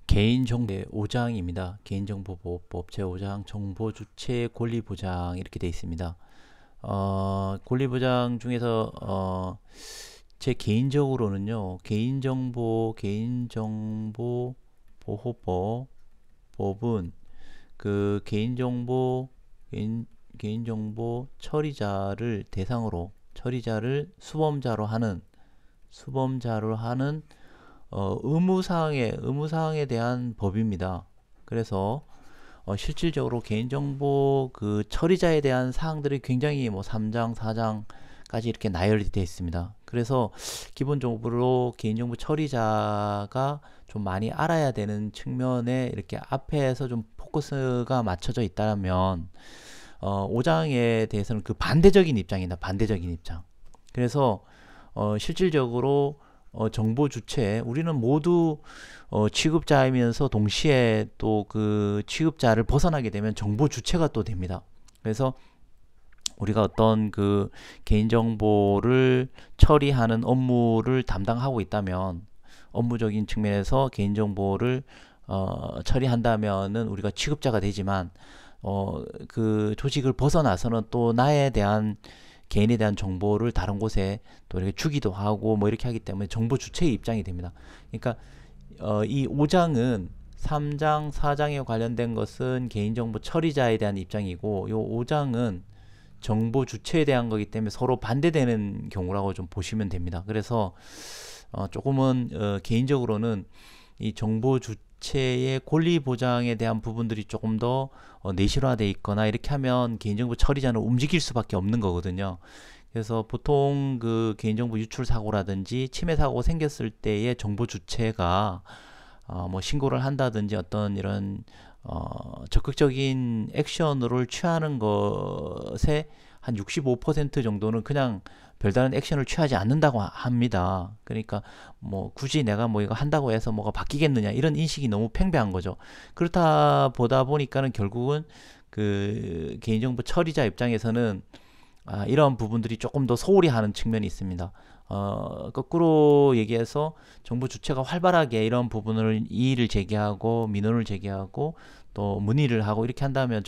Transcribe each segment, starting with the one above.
개인정보 5장입니다. 개인정보보호법 제5장 정보주체 권리보장 이렇게 되어 있습니다. 권리보장 중에서 제 개인적으로는요, 개인정보보호법은 그 개인정보 처리자를 대상으로 처리자를 수범자로 하는 의무사항에 대한 법입니다. 그래서 실질적으로 개인정보 그 처리자에 대한 사항들이 굉장히 3장, 4장까지 이렇게 나열이 되어 있습니다. 그래서 기본적으로 개인정보 처리자가 좀 많이 알아야 되는 측면에 이렇게 앞에서 좀 포커스가 맞춰져 있다면 5장에 대해서는 그 반대적인 입장이다. 반대적인 입장. 그래서 실질적으로 정보 주체, 우리는 모두 취급자이면서 동시에 또 그 취급자를 벗어나게 되면 정보 주체가 또 됩니다. 그래서 우리가 어떤 그 개인정보를 처리하는 업무를 담당하고 있다면, 업무적인 측면에서 개인정보를 처리한다면은 우리가 취급자가 되지만 그 조직을 벗어나서는 또 나에 대한 개인에 대한 정보를 다른 곳에 또 이렇게 주기도 하고 이렇게 하기 때문에 정보 주체의 입장이 됩니다. 그러니까 이 5장은 3장, 4장에 관련된 것은 개인정보 처리자에 대한 입장이고, 이 5장은 정보 주체에 대한 거기 때문에 서로 반대되는 경우라고 좀 보시면 됩니다. 그래서 조금은 개인적으로는 이 정보 주체의 권리 보장에 대한 부분들이 조금 더 내실화되어 있거나 이렇게 하면 개인정보 처리자는 움직일 수밖에 없는 거거든요. 그래서 보통 그 개인정보 유출 사고라든지 침해 사고 생겼을 때의 정보 주체가 신고를 한다든지 어떤 이런 적극적인 액션을 취하는 것에 한 65% 정도는 그냥 별다른 액션을 취하지 않는다고 합니다. 그러니까 굳이 내가 이거 한다고 해서 뭐가 바뀌겠느냐, 이런 인식이 너무 팽배한 거죠. 그렇다 보다 보니까는 결국은 그 개인정보 처리자 입장에서는 이런 부분들이 조금 더 소홀히 하는 측면이 있습니다. 거꾸로 얘기해서 정부 주체가 활발하게 이런 부분을 이의를 제기하고 민원을 제기하고 또 문의를 하고 이렇게 한다면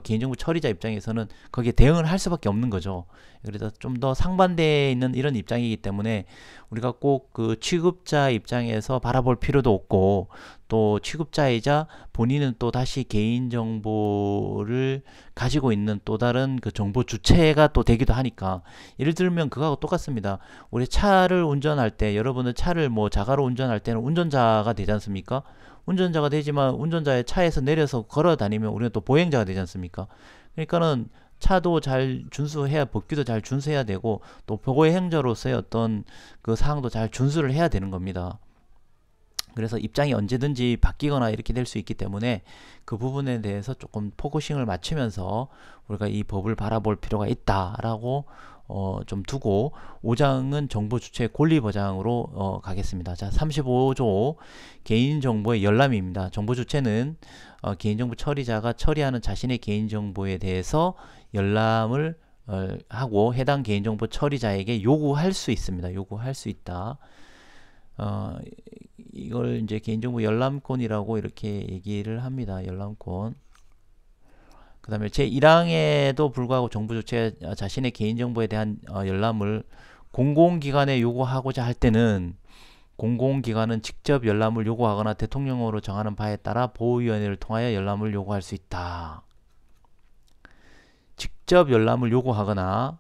개인정보 처리자 입장에서는 거기에 대응을 할 수밖에 없는 거죠. 그래서 좀 더 상반되어 있는 이런 입장이기 때문에 우리가 꼭 그 취급자 입장에서 바라볼 필요도 없고, 또 취급자이자 본인은 또 다시 개인정보를 가지고 있는 또 다른 그 정보 주체가 또 되기도 하니까, 예를 들면 그거하고 똑같습니다. 우리 차를 운전할 때, 여러분은 차를 자가로 운전할 때는 운전자가 되지 않습니까? 운전자가 되지만 운전자의 차에서 내려서 걸어 다니면 우리는 또 보행자가 되지 않습니까? 그러니까는 차도 잘 준수해야, 법규도 잘 준수해야 되고, 또 보행자로서의 어떤 그 사항도 잘 준수를 해야 되는 겁니다. 그래서 입장이 언제든지 바뀌거나 이렇게 될 수 있기 때문에 그 부분에 대해서 조금 포커싱을 맞추면서 우리가 이 법을 바라볼 필요가 있다라고 좀 두고, 5장은 정보 주체 권리 보장으로 가겠습니다. 자, 35조 개인정보의 열람입니다. 정보 주체는 개인정보 처리자가 처리하는 자신의 개인정보에 대해서 열람을 하고 해당 개인정보 처리자에게 요구할 수 있습니다. 요구할 수 있다. 이걸 이제 개인정보 열람권이라고 이렇게 얘기를 합니다. 열람권. 그 다음에 제1항에도 불구하고 정부 주체 자신의 개인정보에 대한 열람을 공공기관에 요구하고자 할 때는 공공기관은 직접 열람을 요구하거나 대통령으로 정하는 바에 따라 보호위원회를 통하여 열람을 요구할 수 있다. 직접 열람을 요구하거나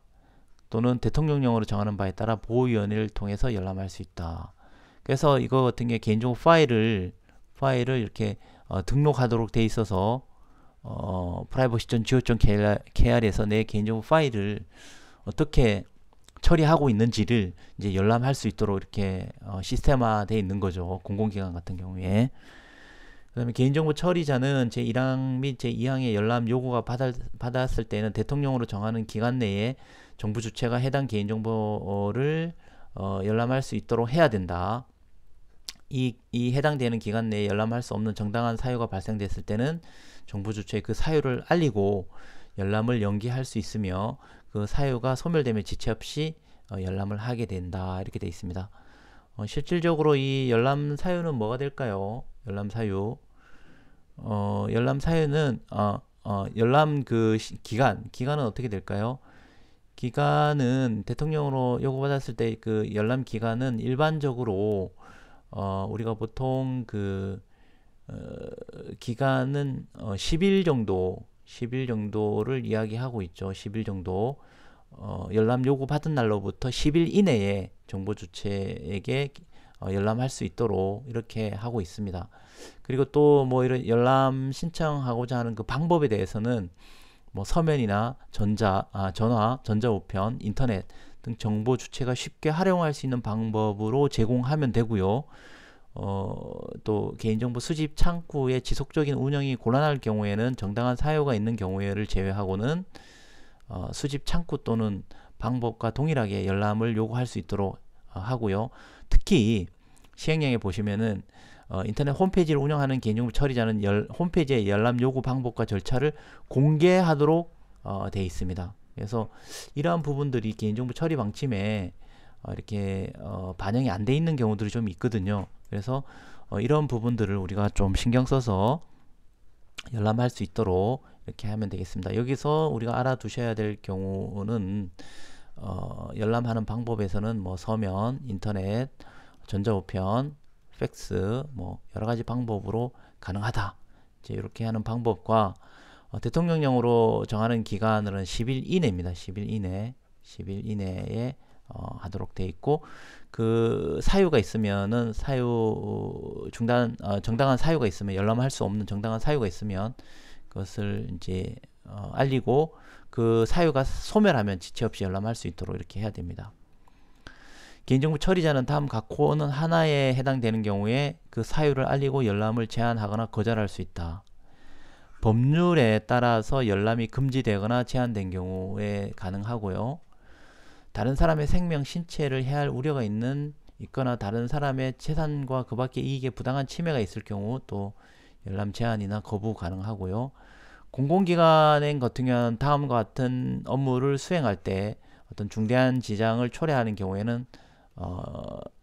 또는 대통령령으로 정하는 바에 따라 보호위원회를 통해서 열람할 수 있다. 그래서 이거 같은 게 개인정보 파일을 이렇게 등록하도록 돼 있어서 privacy.go.kr에서 내 개인정보 파일을 어떻게 처리하고 있는지를 이제 열람할 수 있도록 이렇게 시스템화되어 있는 거죠. 공공기관 같은 경우에. 그 다음에 개인정보 처리자는 제1항 및 제2항의 열람 요구가 받았을 때는 대통령으로 정하는 기간 내에 정부 주체가 해당 개인정보를 열람할 수 있도록 해야 된다. 이 해당되는 기간 내에 열람할 수 없는 정당한 사유가 발생됐을 때는 정부 주체에 그 사유를 알리고 열람을 연기할 수 있으며, 그 사유가 소멸되면 지체 없이 열람을 하게 된다. 이렇게 되어 있습니다. 실질적으로 이 열람 사유는 뭐가 될까요? 열람 사유. 열람 사유는 열람 그 기간은 어떻게 될까요? 기간은 대통령으로 요구받았을 때 그 열람 기간은 일반적으로 우리가 보통 그 기간은 10일 정도를 이야기하고 있죠. 10일 정도. 열람 요구 받은 날로부터 10일 이내에 정보 주체에게 열람할 수 있도록 이렇게 하고 있습니다. 그리고 또 뭐 이런 열람 신청하고자 하는 그 방법에 대해서는 뭐 서면이나 전화, 전자우편, 인터넷 등 정보 주체가 쉽게 활용할 수 있는 방법으로 제공하면 되고요. 또 개인정보 수집 창구의 지속적인 운영이 곤란할 경우에는 정당한 사유가 있는 경우를 제외하고는 수집 창구 또는 방법과 동일하게 열람을 요구할 수 있도록 하고요. 특히 시행령에 보시면은 인터넷 홈페이지를 운영하는 개인정보 처리자는 홈페이지의 열람 요구 방법과 절차를 공개하도록 되어 있습니다. 그래서 이러한 부분들이 개인정보 처리 방침에 이렇게 반영이 안 돼 있는 경우들이 좀 있거든요. 그래서 이런 부분들을 우리가 좀 신경 써서 열람할 수 있도록 이렇게 하면 되겠습니다. 여기서 우리가 알아두셔야 될 경우는 열람하는 방법에서는 뭐 서면, 인터넷, 전자우편, 팩스 뭐 여러 가지 방법으로 가능하다. 이제 이렇게 하는 방법과 대통령령으로 정하는 기간은 10일 이내입니다. 10일 이내에 하도록 돼 있고 그 사유가 있으면은 정당한 사유가 있으면 열람할 수 없는 정당한 사유가 있으면 그것을 이제 알리고 그 사유가 소멸하면 지체 없이 열람할 수 있도록 이렇게 해야 됩니다. 개인정보 처리자는 다음 각 코어는 하나에 해당되는 경우에 그 사유를 알리고 열람을 제한하거나 거절할 수 있다. 법률에 따라서 열람이 금지되거나 제한된 경우에 가능하고요. 다른 사람의 생명, 신체를 해할 우려가 있거나 다른 사람의 재산과 그 밖의 이익에 부당한 침해가 있을 경우 또 열람 제한이나 거부 가능하고요. 공공기관의 같은 경우는 다음과 같은 업무를 수행할 때 어떤 중대한 지장을 초래하는 경우에는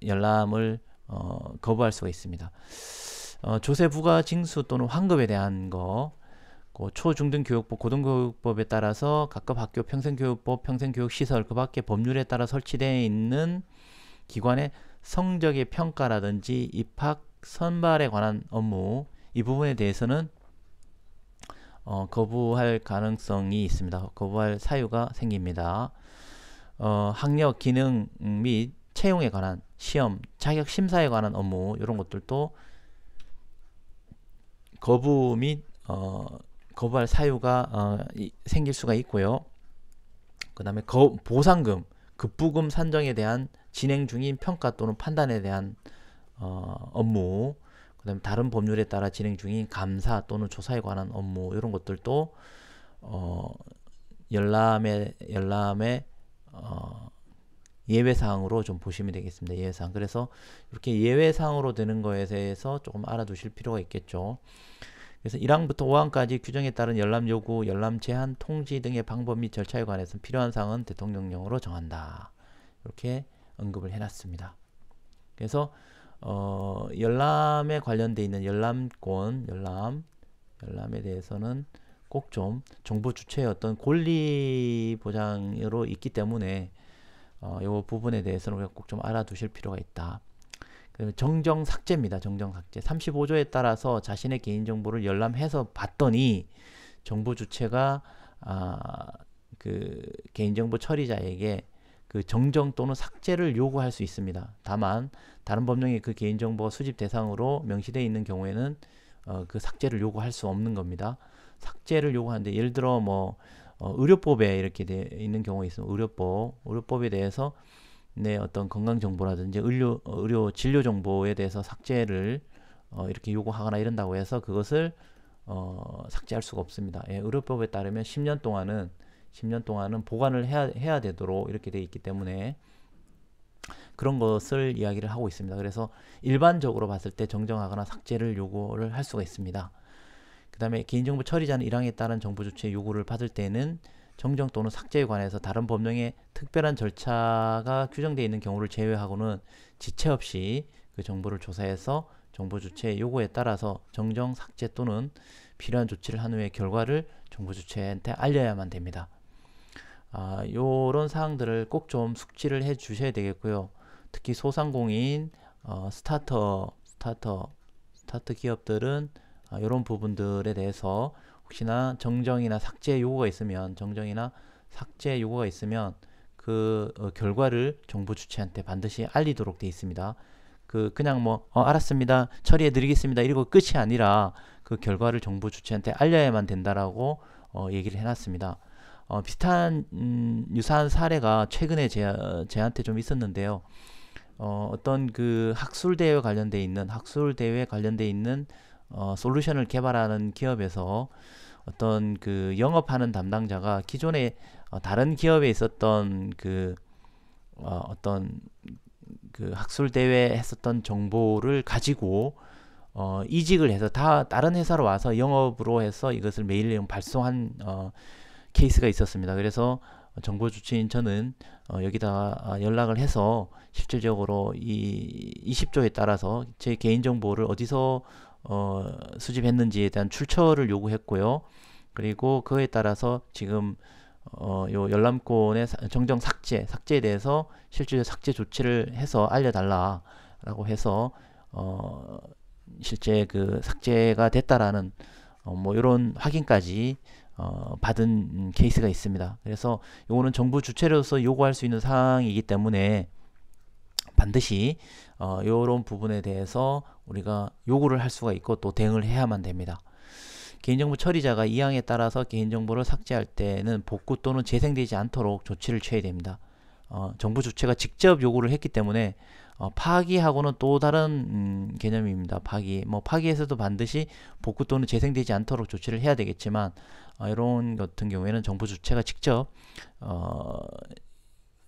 열람을 거부할 수가 있습니다. 조세, 부과, 징수 또는 환급에 대한 거, 초중등교육법, 고등교육법에 따라서 각급 학교, 평생교육법, 평생교육시설, 그 밖에 법률에 따라 설치되어 있는 기관의 성적의 평가라든지 입학, 선발에 관한 업무, 이 부분에 대해서는 거부할 가능성이 있습니다. 거부할 사유가 생깁니다. 학력, 기능 및 채용에 관한 시험, 자격 심사에 관한 업무 이런 것들도 거부 및 거부할 사유가 생길 수가 있고요. 그 다음에 보상금, 급부금 산정에 대한 진행 중인 평가 또는 판단에 대한 업무, 그 다음에 다른 법률에 따라 진행 중인 감사 또는 조사에 관한 업무 이런 것들도 열람의 예외사항으로 좀 보시면 되겠습니다. 예외사항. 그래서 이렇게 예외사항으로 되는 거에 대해서 조금 알아두실 필요가 있겠죠. 그래서 1항부터 5항까지 규정에 따른 열람 요구, 열람 제한, 통지 등의 방법 및 절차에 관해서 필요한 사항은 대통령령으로 정한다. 이렇게 언급을 해놨습니다. 그래서 열람에 관련돼 있는 열람권, 열람에 대해서는 꼭 좀 정보 주체의 어떤 권리 보장으로 있기 때문에 이 부분에 대해서는 우리가 꼭 좀 알아두실 필요가 있다. 정정 삭제입니다. 정정 삭제. 35조에 따라서 자신의 개인정보를 열람해서 봤더니 정보 주체가 그 개인정보 처리자에게 그 정정 또는 삭제를 요구할 수 있습니다. 다만 다른 법령에 그 개인정보가 수집 대상으로 명시되어 있는 경우에는 그 삭제를 요구할 수 없는 겁니다. 삭제를 요구하는데 예를 들어 뭐 의료법에 이렇게 되어 있는 경우가 있으면 의료법에 대해서 내 어떤 건강 정보라든지 의료 진료 정보에 대해서 삭제를 이렇게 요구하거나 이런다고 해서 그것을 삭제할 수가 없습니다. 예, 의료법에 따르면 10년 동안은 보관을 해야 되도록 이렇게 되어 있기 때문에 그런 것을 이야기를 하고 있습니다. 그래서 일반적으로 봤을 때 정정하거나 삭제를 요구를 할 수가 있습니다. 그 다음에 개인정보 처리자는 1항에 따른 정보 주체 요구를 받을 때는 정정 또는 삭제에 관해서 다른 법령에 특별한 절차가 규정되어 있는 경우를 제외하고는 지체 없이 그 정보를 조사해서 정보 주체의 요구에 따라서 정정 삭제 또는 필요한 조치를 한 후에 결과를 정보 주체한테 알려야만 됩니다. 요런 사항들을 꼭 좀 숙지를 해 주셔야 되겠고요. 특히 소상공인, 스타트 기업들은 이런 부분들에 대해서 혹시나 정정이나 삭제 요구가 있으면 그 결과를 정보 주체한테 반드시 알리도록 되어 있습니다. 그냥 뭐 알았습니다, 처리해 드리겠습니다 이러고 끝이 아니라 그 결과를 정보 주체한테 알려야만 된다라고 얘기를 해놨습니다. 비슷한 유사한 사례가 최근에 제한테 좀 있었는데요. 어떤 그 학술 대회에 관련돼 있는 솔루션을 개발하는 기업에서 어떤 그 영업하는 담당자가 기존에 다른 기업에 있었던 어떤 그 학술 대회에 했었던 정보를 가지고 이직을 해서 다른 회사로 와서 영업으로 해서 이것을 메일로 발송한 케이스가 있었습니다. 그래서 정보 주체인 저는 여기다가 연락을 해서 실질적으로 이 20조에 따라서 제 개인정보를 어디서 수집했는지에 대한 출처를 요구했고요. 그리고 그에 따라서 지금 요 열람권의 정정 삭제에 대해서 실질적 삭제 조치를 해서 알려달라라고 해서 실제 그 삭제가 됐다라는 뭐 이런 확인까지 받은 케이스가 있습니다. 그래서 요거는 정부 주체로서 요구할 수 있는 사항이기 때문에 반드시 요런 부분에 대해서 우리가 요구를 할 수가 있고 또 대응을 해야만 됩니다. 개인정보 처리자가 이 항에 따라서 개인정보를 삭제할 때는 복구 또는 재생되지 않도록 조치를 취해야 됩니다. 정부 주체가 직접 요구를 했기 때문에 파기하고는 또 다른 개념입니다. 파기에서도 반드시 복구 또는 재생되지 않도록 조치를 해야 되겠지만 이런 같은 경우에는 정부 주체가 직접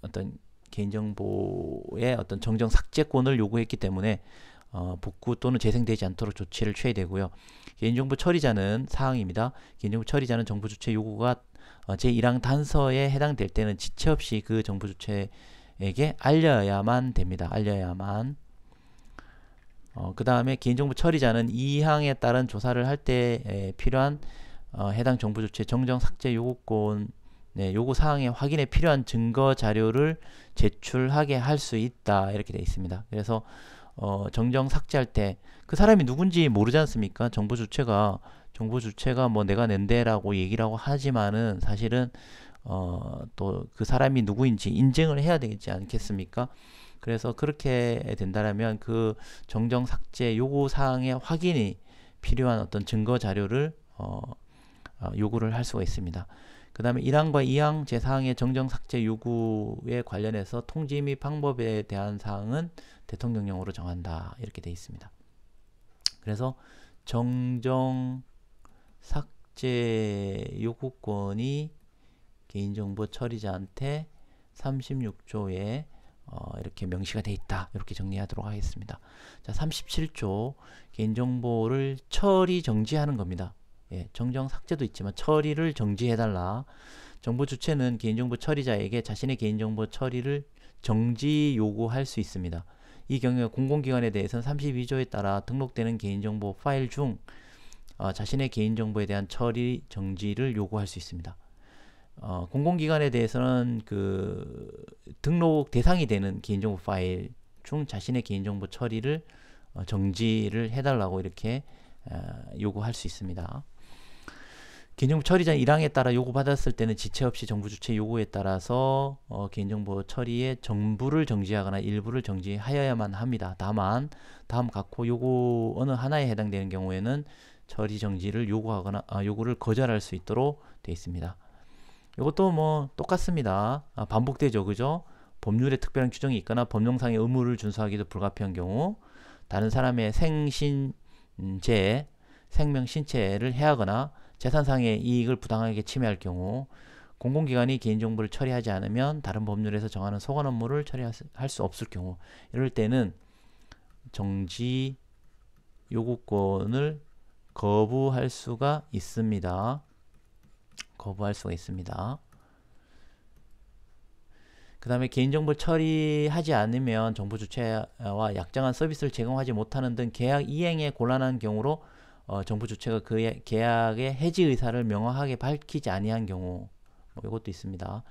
어떤 개인정보의 어떤 정정 삭제권을 요구했기 때문에 복구 또는 재생되지 않도록 조치를 취해야 되고요. 개인정보 처리자는 사항입니다. 개인정보 처리자는 정보 주체 요구가 제1항 단서에 해당될 때는 지체 없이 그 정보 주체에게 알려야만 됩니다. 그 다음에 개인정보 처리자는 2항에 따른 조사를 할 때 필요한 해당 정보 주체 정정 삭제 요구권 요구 사항의 확인에 필요한 증거 자료를 제출하게 할 수 있다 이렇게 되어 있습니다. 그래서 정정 삭제할 때 그 사람이 누군지 모르지 않습니까? 정보 주체가 뭐 내가 낸데라고 얘기라고 하지만은 사실은 또 그 사람이 누구인지 인증을 해야 되지 않겠습니까? 그래서 그렇게 된다면 그 정정 삭제 요구 사항의 확인이 필요한 어떤 증거 자료를 요구를 할 수가 있습니다. 그 다음에 1항과 2항 제4항의 정정 삭제 요구에 관련해서 통지 및 방법에 대한 사항은 대통령령으로 정한다 이렇게 되어 있습니다. 그래서 정정 삭제 요구권이 개인정보 처리자한테 36조에 이렇게 명시가 되어 있다 이렇게 정리하도록 하겠습니다. 자, 37조 개인정보를 처리 정지하는 겁니다. 정정 삭제도 있지만 처리를 정지해달라. 정보 주체는 개인정보 처리자에게 자신의 개인정보 처리를 정지 요구할 수 있습니다. 이 경우에 공공기관에 대해서는 32조에 따라 등록되는 개인정보 파일 중 자신의 개인정보에 대한 처리 정지를 요구할 수 있습니다. 공공기관에 대해서는 그 등록 대상이 되는 개인정보 파일 중 자신의 개인정보 처리를 정지를 해달라고 이렇게 요구할 수 있습니다. 개인정보 처리자 1항에 따라 요구받았을 때는 지체 없이 정부 주체 요구에 따라서 개인정보 처리의 전부를 정지하거나 일부를 정지하여야만 합니다. 다만 다음 각호 요구 어느 하나에 해당되는 경우에는 처리 정지를 요구하거나 요구를 거절할 수 있도록 되어 있습니다. 이것도 뭐 똑같습니다. 반복되죠, 그죠? 법률에 특별한 규정이 있거나 법령상의 의무를 준수하기도 불가피한 경우, 다른 사람의 생신재, 생명 신체를 해하거나 재산상의 이익을 부당하게 침해할 경우, 공공기관이 개인정보를 처리하지 않으면 다른 법률에서 정하는 소관 업무를 처리할 수 없을 경우, 이럴 때는 정지 요구권을 거부할 수가 있습니다. 그 다음에 개인정보 처리하지 않으면 정부 주체와 약정한 서비스를 제공하지 못하는 등 계약 이행에 곤란한 경우로 정부 주체가 그의 계약의 해지 의사를 명확하게 밝히지 아니한 경우, 뭐 이것도 있습니다.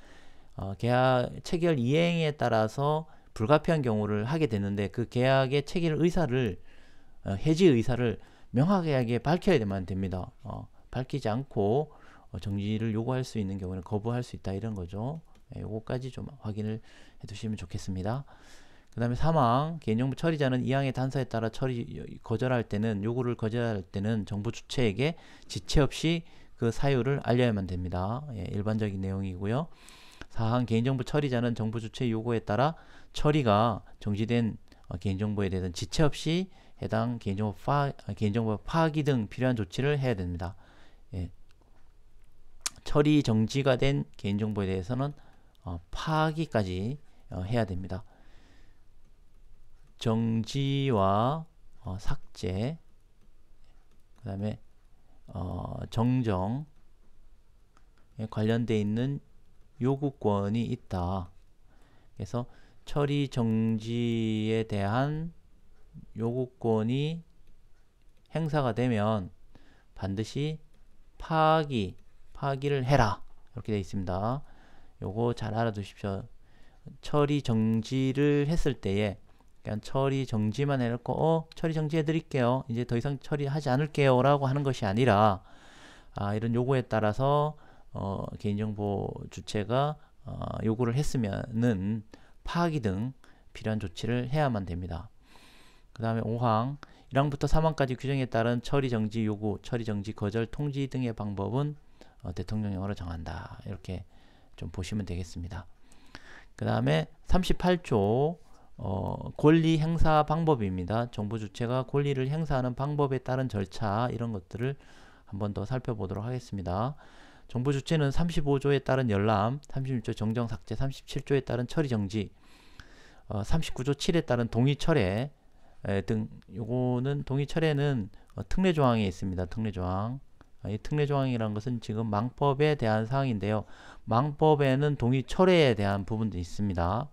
계약 체결 이행에 따라서 불가피한 경우를 하게 되는데 그 계약의 체결 의사를 해지 의사를 명확하게 밝혀야만 됩니다. 밝히지 않고 정지를 요구할 수 있는 경우는 거부할 수 있다 이런 거죠. 요거까지 좀 확인을 해 두시면 좋겠습니다. 그 다음에 사망, 개인정보 처리자는 이항의 단서에 따라 거절할 때는, 요구를 거절할 때는 정부 주체에게 지체 없이 그 사유를 알려야만 됩니다. 일반적인 내용이고요. 사항, 개인정보 처리자는 정부 주체의 요구에 따라 처리가 정지된 개인정보에 대해서는 지체 없이 해당 개인정보 파악이 등 필요한 조치를 해야 됩니다. 처리 정지가 된 개인정보에 대해서는 파악이까지 해야 됩니다. 정지와 삭제, 그 다음에 정정에 관련되어 있는 요구권이 있다. 그래서 처리 정지에 대한 요구권이 행사가 되면 반드시 파기를 해라 이렇게 되어 있습니다. 요거 잘 알아두십시오. 처리 정지를 했을 때에 그냥 처리 정지만 해놓고 처리 정지해 드릴게요, 이제 더 이상 처리하지 않을게요 라고 하는 것이 아니라 이런 요구에 따라서 개인정보 주체가 요구를 했으면은 파기 등 필요한 조치를 해야만 됩니다. 그 다음에 5항 1항부터 3항까지 규정에 따른 처리 정지 요구, 처리 정지 거절 통지 등의 방법은 대통령령으로 정한다. 이렇게 좀 보시면 되겠습니다. 그 다음에 38조 권리 행사 방법입니다. 정부 주체가 권리를 행사하는 방법에 따른 절차, 이런 것들을 한번 더 살펴보도록 하겠습니다. 정부 주체는 35조에 따른 열람, 36조 정정 삭제, 37조에 따른 처리 정지, 39조 7에 따른 동의 철회 등, 요거는 동의 철회는 특례 조항에 있습니다. 특례 조항. 이 특례 조항이라는 것은 지금 망법에 대한 사항인데요. 망법에는 동의 철회에 대한 부분도 있습니다.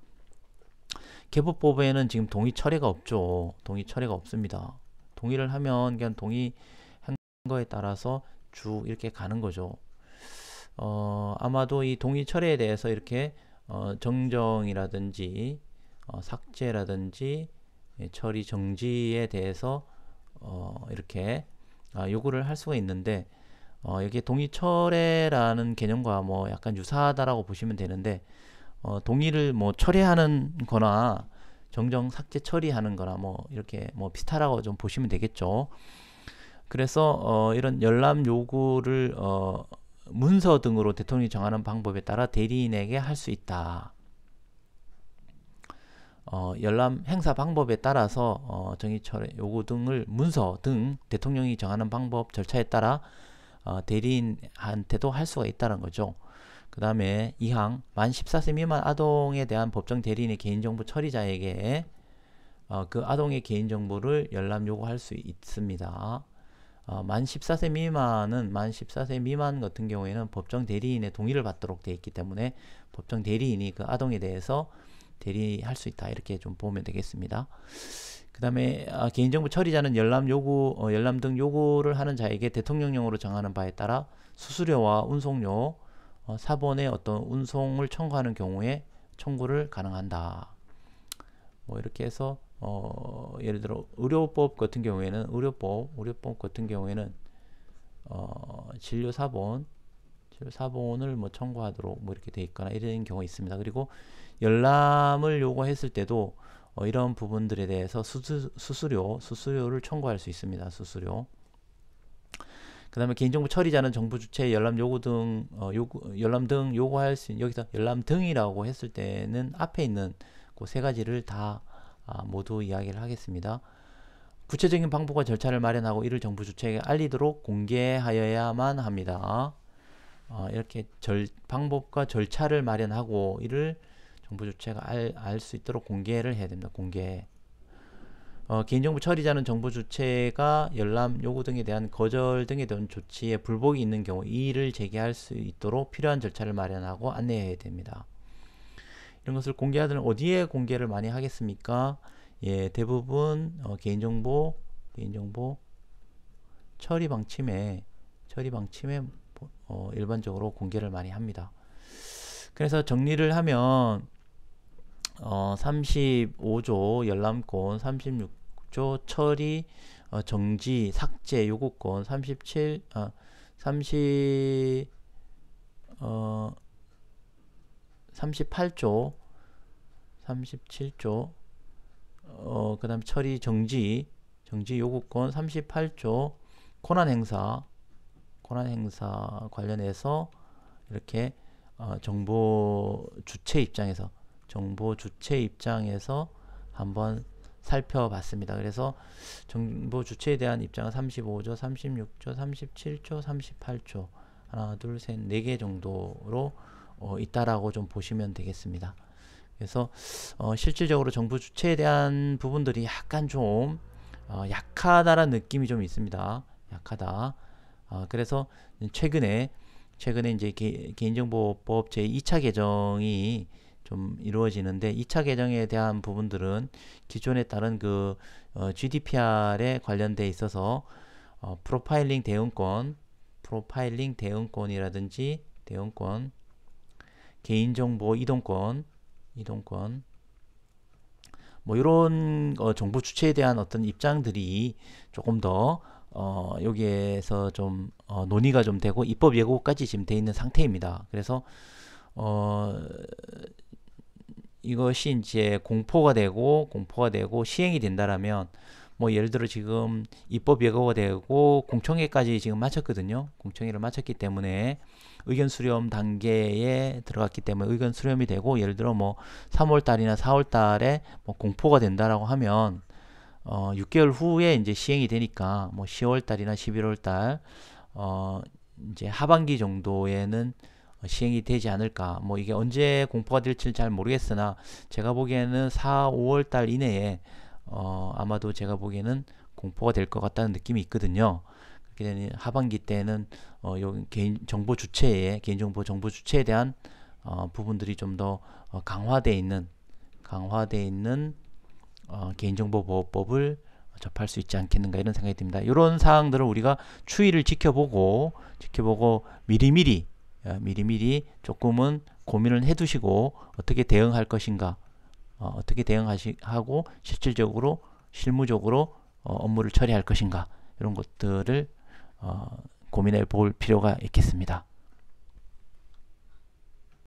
개법법에는 지금 동의 철회가 없죠. 동의 철회가 없습니다. 동의를 하면 그냥 동의한 거에 따라서 쭉 이렇게 가는 거죠. 아마도 이 동의 철회에 대해서 이렇게 정정이라든지 삭제라든지 처리 정지에 대해서 이렇게 요구를 할 수가 있는데, 여기에 동의 철회라는 개념과 뭐 약간 유사하다라고 보시면 되는데, 동의를 뭐 철회하는 거나 정정 삭제 처리하는 거나 뭐 이렇게 뭐 비슷하다고 좀 보시면 되겠죠. 그래서 이런 열람 요구를 문서 등으로 대통령이 정하는 방법에 따라 대리인에게 할 수 있다. 열람 행사 방법에 따라서 정의 철회 요구 등을 문서 등 대통령이 정하는 방법 절차에 따라 대리인한테도 할 수가 있다는 거죠. 그 다음에 2항 만 14세 미만 아동에 대한 법정 대리인의 개인정보 처리자에게 그 아동의 개인정보를 열람 요구할 수 있습니다. 만 14세 미만 같은 경우에는 법정 대리인의 동의를 받도록 되어 있기 때문에 법정 대리인이 그 아동에 대해서 대리할 수 있다, 이렇게 좀 보면 되겠습니다. 그 다음에 개인정보 처리자는 열람 등 요구를 하는 자에게 대통령령으로 정하는 바에 따라 수수료와 운송료, 사본의 어떤 운송을 청구하는 경우에 청구를 가능한다. 뭐 이렇게 해서 예를 들어 의료법 같은 경우에는 진료사본을 뭐 청구하도록 뭐 이렇게 돼 있거나 이런 경우가 있습니다. 그리고 열람을 요구했을 때도 이런 부분들에 대해서 수수료를 청구할 수 있습니다. 수수료. 그 다음에 개인정보 처리자는 정부 주체의 열람 요구 등 열람 등 요구할 수 있는, 여기서 열람 등이라고 했을 때는 앞에 있는 그 세 가지를 다 모두 이야기를 하겠습니다. 구체적인 방법과 절차를 마련하고 이를 정부 주체에게 알리도록 공개하여야만 합니다. 이렇게 방법과 절차를 마련하고 이를 정부 주체가 알 수 있도록 공개를 해야 됩니다. 공개. 개인정보 처리자는 정부 주체가 열람 요구 등에 대한 거절 등에 대한 조치에 불복이 있는 경우 이의를 제기할 수 있도록 필요한 절차를 마련하고 안내해야 됩니다. 이런 것을 공개하든 어디에 공개를 많이 하겠습니까? 예, 대부분 개인정보 처리 방침에 일반적으로 공개를 많이 합니다. 그래서 정리를 하면 35조 열람권, 36조 처리, 정지, 삭제 요구권, 38조, 37조, 그 다음 처리 정지 요구권, 38조, 권한행사 관련해서 이렇게 정보 주체 입장에서 한번 살펴봤습니다. 그래서 정보 주체에 대한 입장은 35조, 36조, 37조, 38조 하나, 둘, 셋, 4개 정도로 있다라고 좀 보시면 되겠습니다. 그래서 실질적으로 정부 주체에 대한 부분들이 약간 좀 약하다라는 느낌이 좀 있습니다. 약하다. 그래서 최근에 이제 개인정보법 제2차 개정이 좀 이루어지는데 2차 개정에 대한 부분들은 기존에 따른 그 GDPR에 관련돼 있어서 프로파일링 대응권이라든지 개인정보 이동권 뭐 이런 정보 주체에 대한 어떤 입장들이 조금 더 여기에서 좀 논의가 좀 되고 입법 예고까지 지금 돼 있는 상태입니다. 그래서 이것이 이제 공포가 되고 시행이 된다라면 뭐 예를 들어 지금 입법 예고가 되고 공청회까지 지금 마쳤거든요. 공청회를 마쳤기 때문에 의견 수렴 단계에 들어갔기 때문에 의견 수렴이 되고 예를 들어 뭐 3월 달이나 4월 달에 뭐 공포가 된다라고 하면 6개월 후에 이제 시행이 되니까 뭐 10월 달이나 11월 달 이제 하반기 정도에는 시행이 되지 않을까. 뭐 이게 언제 공포가 될지는 잘 모르겠으나 제가 보기에는 4, 5월 달 이내에 아마도 제가 보기에는 공포가 될 것 같다는 느낌이 있거든요. 그렇게 되니 하반기 때는 개인정보 주체에 대한 부분들이 좀 더 강화되어 있는 개인정보보호법을 접할 수 있지 않겠는가 이런 생각이 듭니다. 이런 사항들을 우리가 추이를 지켜보고 미리미리 조금은 고민을 해두시고 어떻게 대응할 것인가, 어떻게 대응하고 실무적으로 업무를 처리할 것인가 이런 것들을 고민해 볼 필요가 있겠습니다.